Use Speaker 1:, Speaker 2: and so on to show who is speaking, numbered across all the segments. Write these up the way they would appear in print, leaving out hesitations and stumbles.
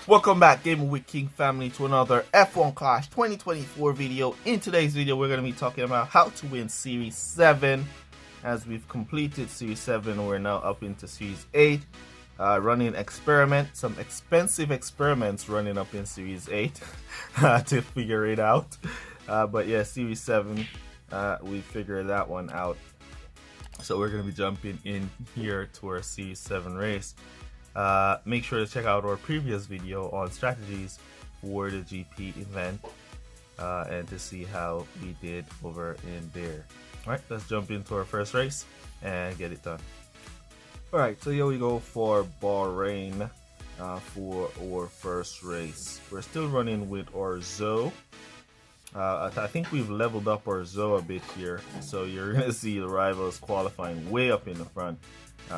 Speaker 1: Welcome back, Gaming with King family, to another F1 Clash 2024 video. In today's video, we're going to be talking about how to win Series 7. As we've completed Series 7, we're now up into Series 8. Running some expensive experiments running up in Series 8 to figure it out. But yeah, Series 7, we figured that one out. So we're going to be jumping in here to our Series 7 race. Make sure to check out our previous video on strategies for the GP event and to see how we did over in there. Alright, let's jump into our first race and get it done. Alright, so here we go for Bahrain for our first race. We're still running with our Zoe. I think we've leveled up our Zoe a bit here, so you're going to see the rivals qualifying way up in the front.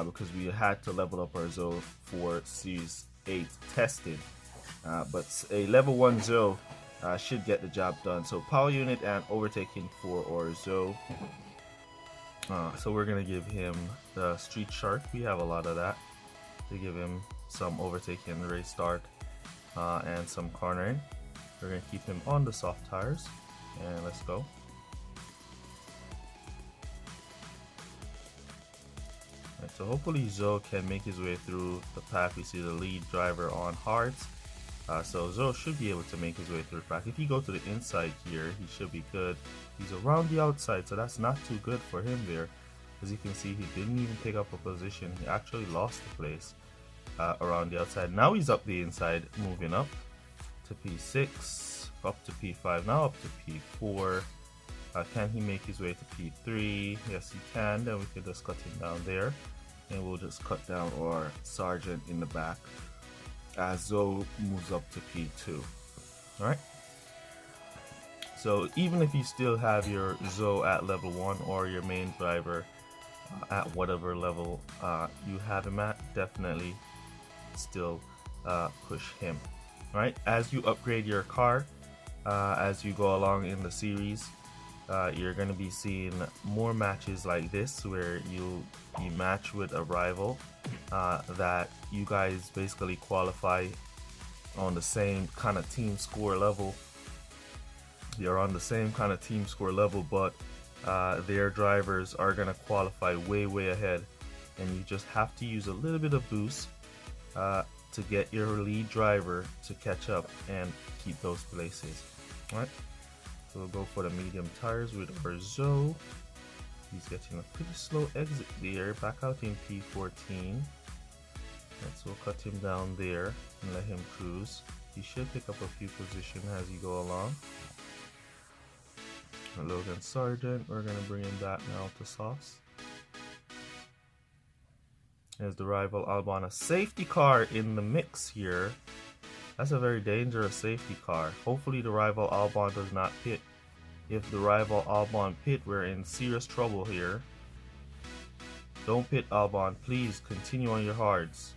Speaker 1: Because we had to level up our Zoe for Series 8 testing. But a level 1 Zoe should get the job done. So power unit and overtaking for our Zoe. So we're going to give him the Street Shark. We have a lot of that. To give him some overtaking in the race start and some cornering. We're going to keep him on the soft tires. And let's go. So hopefully Zoe can make his way through the pack. We see the lead driver on hards. So Zoe should be able to make his way through the pack. If you go to the inside here, he should be good. He's around the outside, so that's not too good for him there. As you can see, he didn't even pick up a position. He actually lost the place around the outside. Now he's up the inside, moving up to P6, up to P5, now up to P4. Can he make his way to P3? Yes, he can. Then we can just cut him down there. And we'll just cut down our Sergeant in the back as Zoe moves up to P2. Alright? So even if you still have your Zoe at level 1 or your main driver at whatever level you have him at, definitely still push him. Alright? As you upgrade your car, as you go along in the series, you're going to be seeing more matches like this where you match with a rival that you guys basically qualify on the same kind of team score level. You're on the same kind of team score level, but their drivers are going to qualify way ahead, and you just have to use a little bit of boost to get your lead driver to catch up and keep those places. All right. So we'll go for the medium tires with our Zoe. He's getting a pretty slow exit there, back out in P14. So we'll cut him down there and let him cruise. He should pick up a few positions as you go along. Logan Sargent, we're going to bring him back now to softs. There's the rival Albon, a safety car in the mix here. That's a very dangerous safety car. Hopefully the rival Albon does not pit. If the rival Albon pit, we're in serious trouble here. Don't pit, Albon. Please continue on your hards.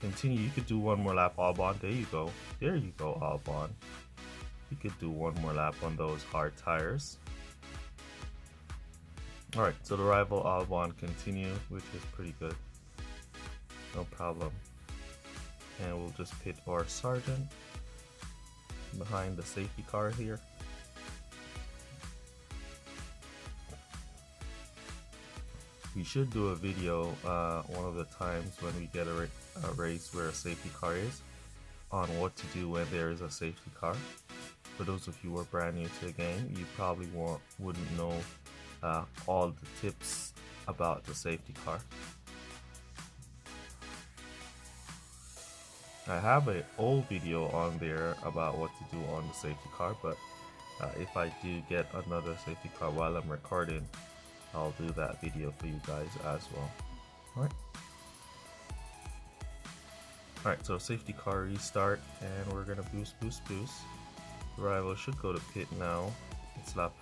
Speaker 1: Continue. You could do one more lap, Albon. There you go. There you go, Albon. You could do one more lap on those hard tires. Alright, so the rival Albon continue, which is pretty good. No problem. And we'll just pit our Sergeant behind the safety car here. We should do a video one of the times when we get a race where a safety car is, on what to do when there is a safety car. For those of you who are brand new to the game, you probably wouldn't know all the tips about the safety car. I have an old video on there about what to do on the safety car, but if I do get another safety car while I'm recording, I'll do that video for you guys as well. Alright, so safety car restart, and we're gonna boost. The rival should go to pit now. It's lap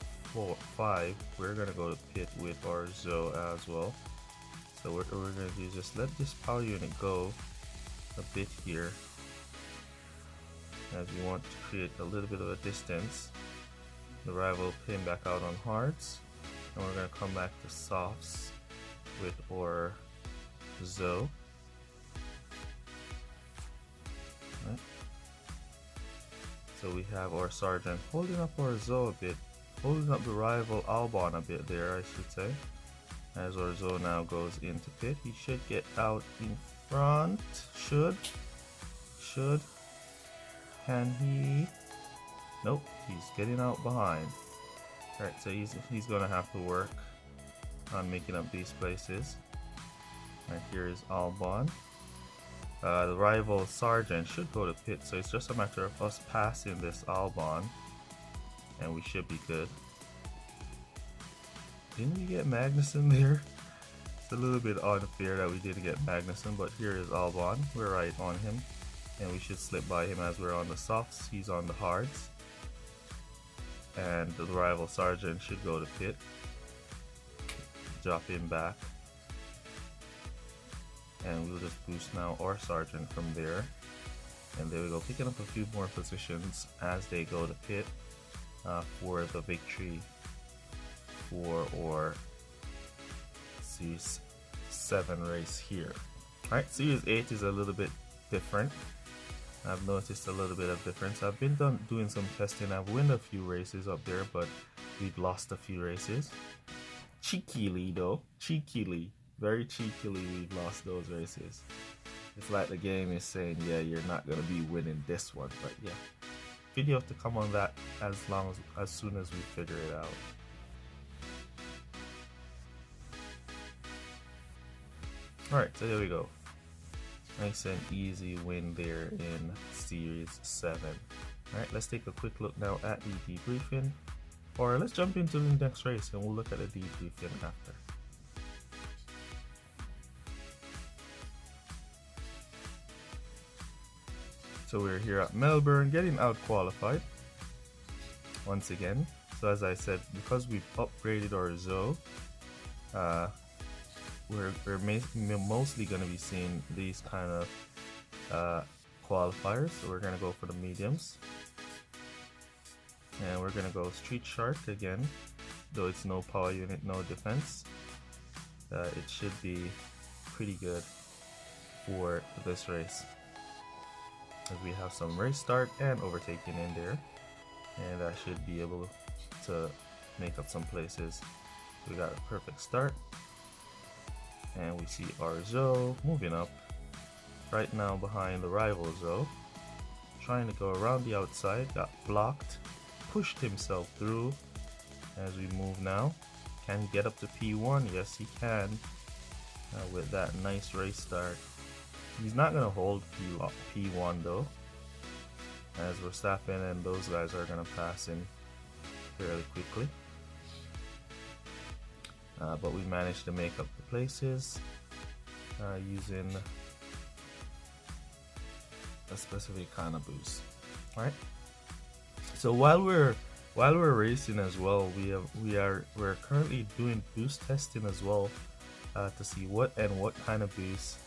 Speaker 1: 5. We're gonna go to pit with our Zoe as well. So what we're gonna do is just let this power unit go a bit here, as we want to create a little bit of a distance. The rival pin back out on hards, and we're going to come back to softs with our Zoe. Right. So we have our Sergeant holding up our Zoe a bit, holding up the rival Albon a bit there, I should say. As our Zoe now goes into pit, he should get out in front. Should. Can he? Nope, he's getting out behind. Alright, so he's gonna have to work on making up these places. Right, here is Albon. The rival Sergeant should go to pit, so it's just a matter of us passing this Albon, and we should be good. Didn't we get Magnussen there? It's a little bit unfair that we didn't get Magnussen, but here is Albon. We're right on him, and we should slip by him as we're on the softs. He's on the hards. And the rival Sergeant should go to pit. Drop him back. And we'll just boost now our Sergeant from there. And there we go, picking up a few more positions as they go to pit for the victory for our Series 7 race here. Alright, Series 8 is a little bit different. I've noticed a little bit of difference. I've been doing some testing. I've won a few races up there, but we've lost a few races. Cheekily though, very cheekily we've lost those races. It's like the game is saying, yeah, you're not gonna be winning this one, but yeah. Video to come on that as soon as we figure it out. Alright, so there we go. Nice and easy win there in Series 7. Alright, let's take a quick look now at the debriefing. Or let's jump into the next race and we'll look at the debriefing after. So we're here at Melbourne, getting out qualified once again. So as I said, because we've upgraded our Zoe, we're mostly going to be seeing these kind of qualifiers. So we're going to go for the mediums. And we're going to go Street Shark again. Though it's no power unit, no defense. It should be pretty good for this race. As we have some race start and overtaking in there. And that should be able to make up some places. We got a perfect start. And we see our Zoe moving up right now behind the rival Zoe, trying to go around the outside, got blocked, pushed himself through. As we move now, can he get up to P1? Yes, he can. With that nice race start, he's not going to hold P1 though, as Verstappen and those guys are going to pass him fairly quickly. But we managed to make up the places using a specific kind of boost. All right. So while we're racing as well, we're currently doing boost testing as well to see what kind of boosts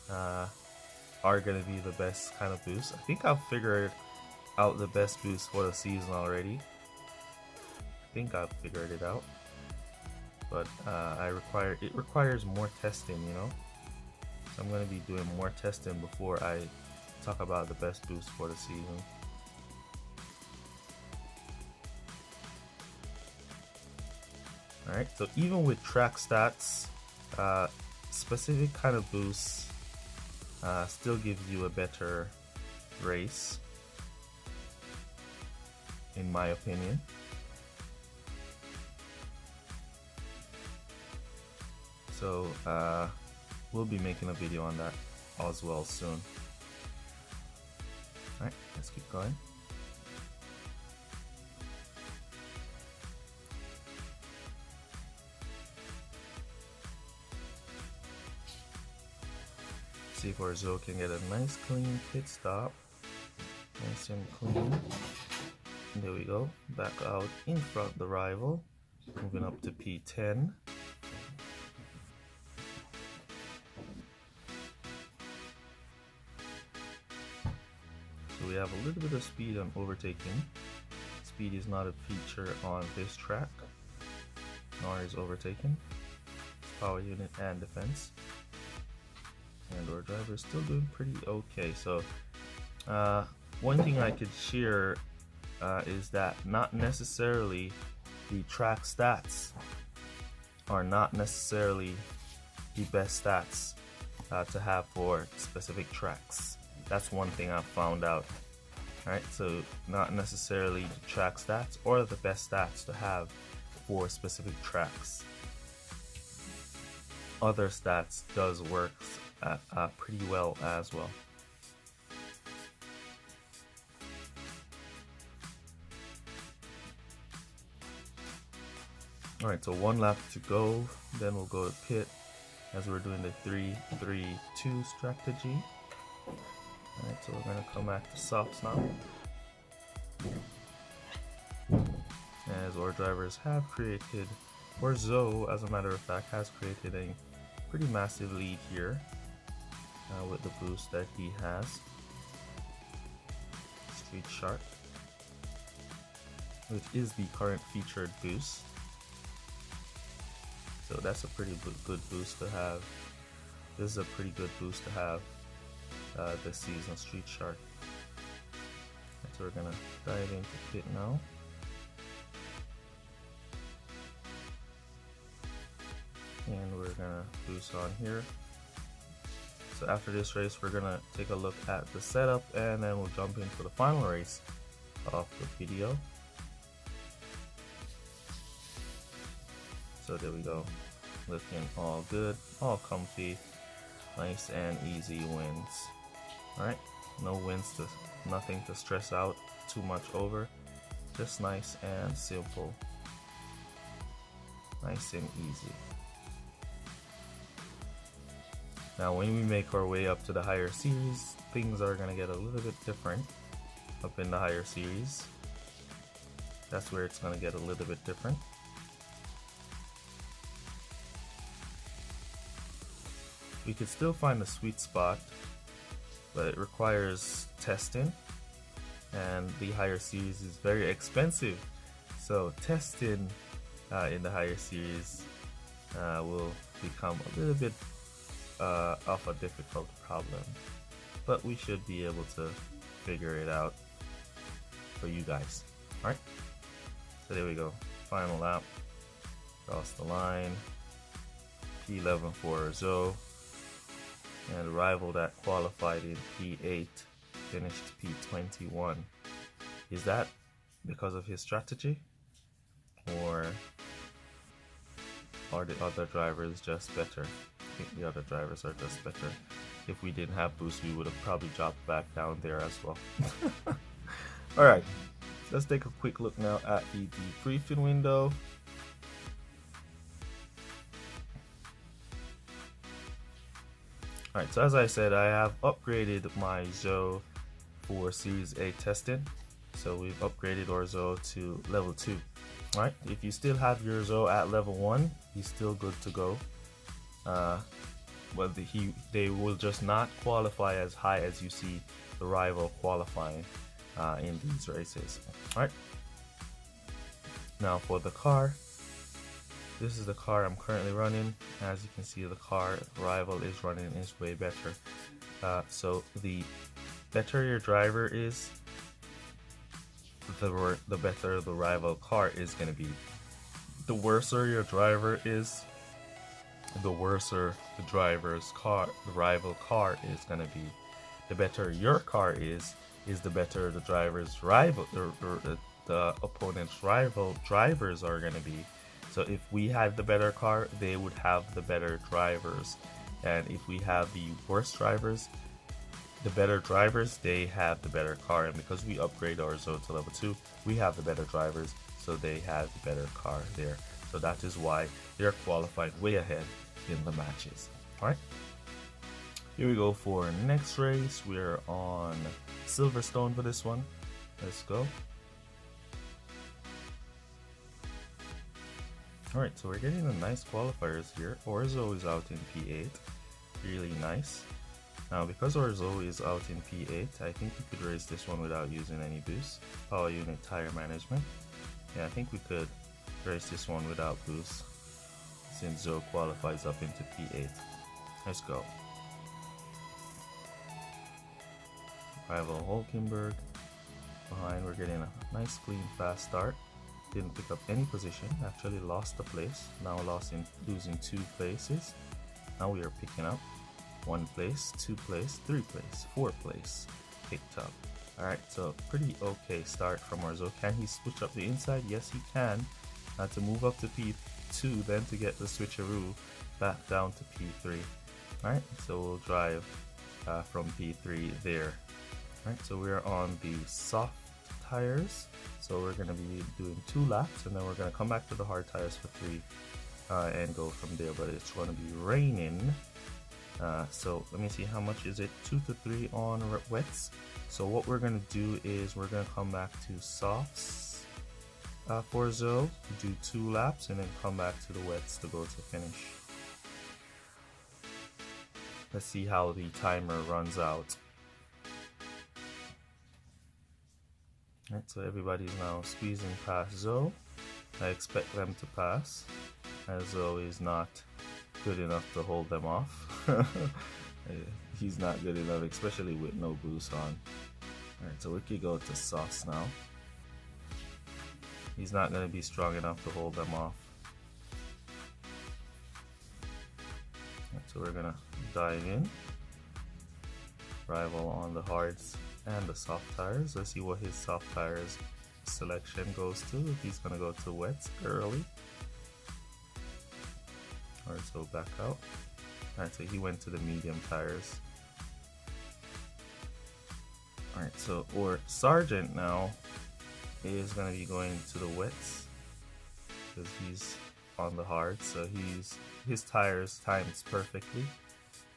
Speaker 1: are going to be the best kind of boost. I think I've figured out the best boost for the season already. I think I've figured it out. But it requires more testing, you know. So I'm going to be doing more testing before I talk about the best boost for the season. Alright, so even with track stats, specific kind of boosts still gives you a better race, in my opinion. So we'll be making a video on that as well soon. Alright, let's keep going. See if our Zoe can get a nice clean pit stop. Nice and clean. There we go. Back out in front of the rival. Moving up to P10. So we have a little bit of speed on overtaking. Speed is not a feature on this track, nor is overtaking. It's power unit and defense. And our driver is still doing pretty okay. So one thing I could share is that not necessarily the track stats are not necessarily the best stats to have for specific tracks. That's one thing I've found out. Alright, so not necessarily the track stats or the best stats to have for specific tracks. Other stats does work pretty well as well. Alright, so one lap to go, then we'll go to pit as we're doing the 3-3-2 strategy. Alright, so we're going to come at the softs now. As our drivers have created, or Zoe, as a matter of fact, has created a pretty massive lead here with the boost that he has. Street Shark, which is the current featured boost. So that's a pretty good boost to have. This is a pretty good boost to have this season, Street Shark. So we're gonna dive into pit now. And we're gonna boost on here. So after this race, we're gonna take a look at the setup, and then we'll jump into the final race of the video. So there we go, looking all good, all comfy, nice and easy wins. Alright, no wins, nothing to stress out too much over, just nice and simple, nice and easy. Now when we make our way up to the higher series, things are going to get a little bit different up in the higher series. That's where it's going to get a little bit different. We could still find the sweet spot, but it requires testing, and the higher series is very expensive. So testing in the higher series will become a little bit of a difficult problem, but we should be able to figure it out for you guys. Alright, so there we go, final lap, cross the line, P11 for Zoe, and the rival that qualified in P8 finished P21. Is that because of his strategy, or are the other drivers just better? I think the other drivers are just better. If we didn't have boost, we would have probably dropped back down there as well. Alright, let's take a quick look now at the debriefing window. Alright, so as I said, I have upgraded my Zoe for Series A testing. So we've upgraded our Zoe to level 2. Alright, if you still have your Zoe at level 1, he's still good to go. But they will just not qualify as high as you see the rival qualifying in these races. Alright, now for the car, this is the car I'm currently running. As you can see, the car rival is running is way better. So the better your driver is, the better the rival car is going to be. The worser your driver is, the worser the driver's car, the rival car is going to be. The better your car is the better the driver's rival, the opponent's rival drivers are going to be. So if we had the better car, they would have the better drivers. And if we have the worst drivers, the better drivers, they have the better car. And because we upgrade our Zoe to level 2, we have the better drivers, so they have the better car there. So that is why they're qualified way ahead in the matches. Alright, here we go for next race. We're on Silverstone for this one. Let's go. Alright, so we're getting a nice qualifiers here. Orzo is out in P8, really nice. Now because Orzo is out in P8, I think we could race this one without using any boost. Power unit tire management. Yeah, I think we could race this one without boost, since Zoe qualifies up into P8. Let's go. Rival Hulkenberg. behind. We're getting a nice clean fast start. Didn't pick up any position, actually lost a place. Now losing 2 places. Now we are picking up 1 place, 2 place, 3 place, 4 place picked up. Alright, so pretty okay start from Orzo. Can he switch up the inside? Yes, he can. To move up to P2, then to get the switcheroo back down to P3. Alright, so we'll drive from P3 there. Alright, so we're on the soft tires. So we're going to be doing 2 laps, and then we're going to come back to the hard tires for 3 and go from there. But it's going to be raining. So let me see, how much is it? 2 to 3 on wets. So what we're going to do is we're going to come back to softs for Zoe, do 2 laps, and then come back to the wets to go to finish. Let's see how the timer runs out. Alright, so everybody's now squeezing past Zoe. I expect them to pass, as Zoe is not good enough to hold them off. He's not good enough, especially with no boost on. Alright, so we could go to Sauce now. He's not going to be strong enough to hold them off. Alright, so we're going to dive in. Rival on the hards and the soft tires. Let's see what his soft tires selection goes to. If he's going to go to wets early. Alright, so back out. Alright, so he went to the medium tires. Alright, so Sergeant now is going to be going to the wets because he's on the hard, so his tires times perfectly.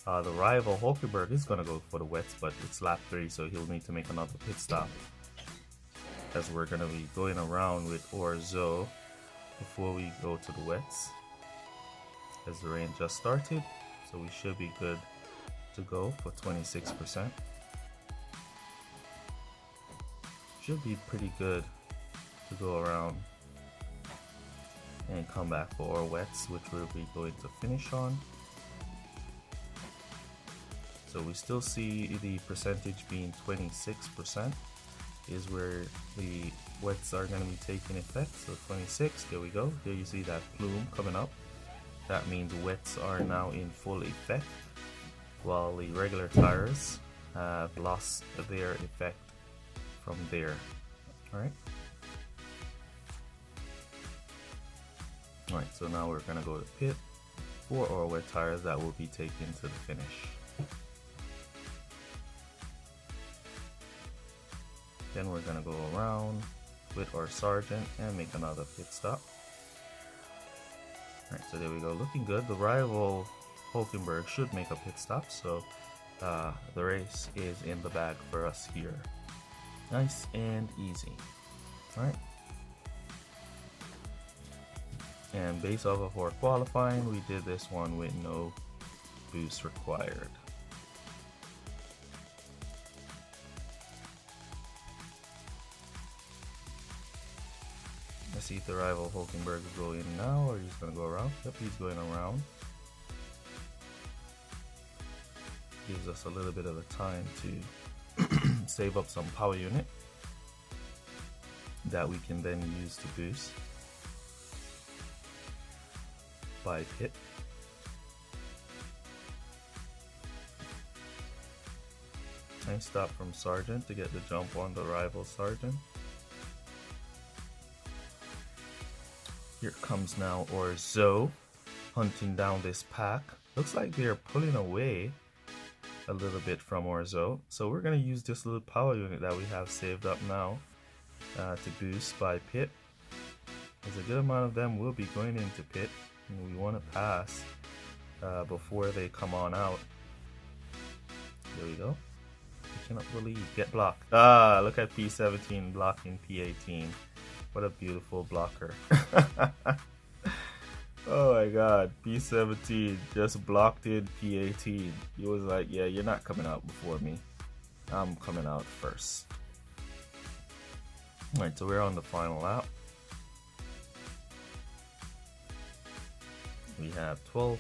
Speaker 1: The rival Hulkenberg is going to go for the wets, but it's lap 3, so he'll need to make another pit stop, as we're going to be going around with Orzo before we go to the wets, as the rain just started. So we should be good to go for 26%. Should be pretty good to go around and come back for our wets, which we'll be going to finish on. So we still see the percentage being 26% is where the wets are going to be taking effect. So 26, there we go. There you see that plume coming up. That means wets are now in full effect, while the regular tires have lost their effect from there. Alright. Alright, so now we're going to go to pit for our wet tires that will be taken to the finish. Then we're going to go around with our Sergeant and make another pit stop. Alright, so there we go, looking good. The rival Hulkenberg should make a pit stop, so the race is in the bag for us here. Nice and easy. Alright. And based off of our qualifying, we did this one with no boost required. Let's see if the rival Hulkenberg will go in now, or he's going to go around. Yep, he's going around. Gives us a little bit of a time to save up some power unit that we can then use to boost by pit. Nice stop from Sergeant to get the jump on the rival Sergeant. Here comes now Orzo hunting down this pack. Looks like they're pulling away a little bit from Orzo. So we're going to use this little power unit that we have saved up now to boost by pit. There's a good amount of them will be going into pit, and we want to pass before they come on out. There we go. Picking up the lead. Get blocked. Ah, look at P17 blocking P18. What a beautiful blocker. Oh my god, P17 just blocked in P18. He was like, yeah, you're not coming out before me. I'm coming out first. Alright, so we're on the final lap. We have 12%,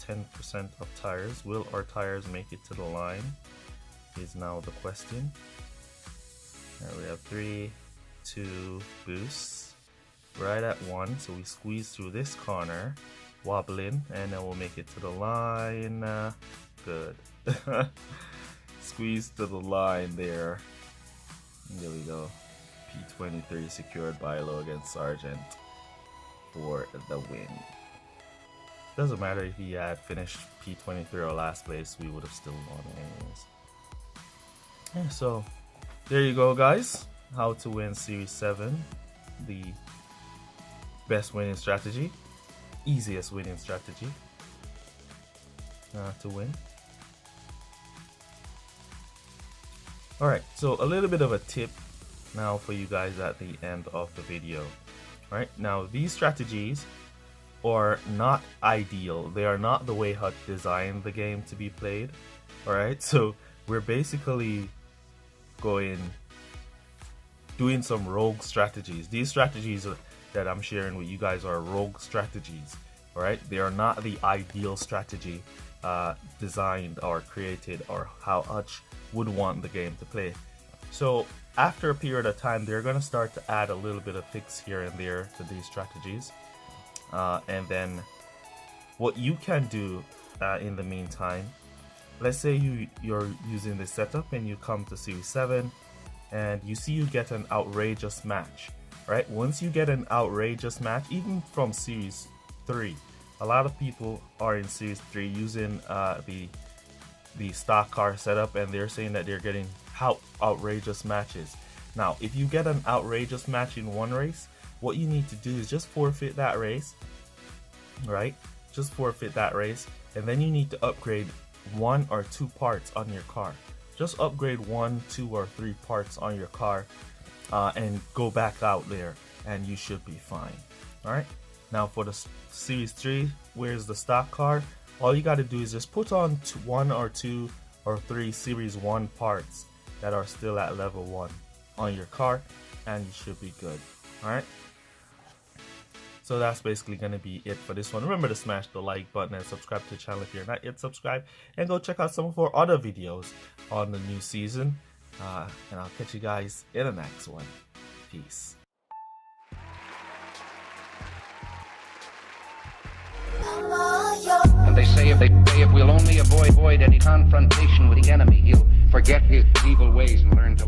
Speaker 1: 10% of tires. Will our tires make it to the line? Is now the question. There we have 3, 2 boosts right at 1. So we squeeze through this corner, wobbling, and then we'll make it to the line. Good. Squeeze to the line there. There we go. P23 secured by low against Sargent for the win. Doesn't matter if he had finished P23 or last place, we would have still won anyways. Yeah, so there you go, guys. How to win Series 7. The best winning strategy. Easiest winning strategy to win. Alright, so a little bit of a tip now for you guys at the end of the video. Right now, these strategies are not ideal. They are not the way Hutch designed the game to be played. Alright, so we're basically doing some rogue strategies. These strategies that I'm sharing with you guys are rogue strategies. Alright, they are not the ideal strategy designed or created or how Hutch would want the game to play. So after a period of time, they're going to start to add a little bit of fix here and there to these strategies. And then what you can do in the meantime, let's say you're using this setup and you come to Series 7 and you see you get an outrageous match, right? Once you get an outrageous match, even from Series 3, a lot of people are in Series 3 using the stock car setup, and they're saying that they're getting outrageous matches. Now, if you get an outrageous match in one race, what you need to do is just forfeit that race, right? Just forfeit that race, and then you need to upgrade 1 or 2 parts on your car. Just upgrade 1, 2, or 3 parts on your car and go back out there, and you should be fine. All right. Now for the Series 3, where's the stock car? All you got to do is just put on 1 or 2 or 3 Series 1 parts that are still at level 1 on your car, and you should be good. All right. So that's basically going to be it for this one. Remember to smash the like button and subscribe to the channel if you're not yet subscribed, and go check out some of our other videos on the new season. And I'll catch you guys in the next one. Peace.
Speaker 2: And they say if we'll only avoid any confrontation with the enemy, he'll forget his evil ways and learn to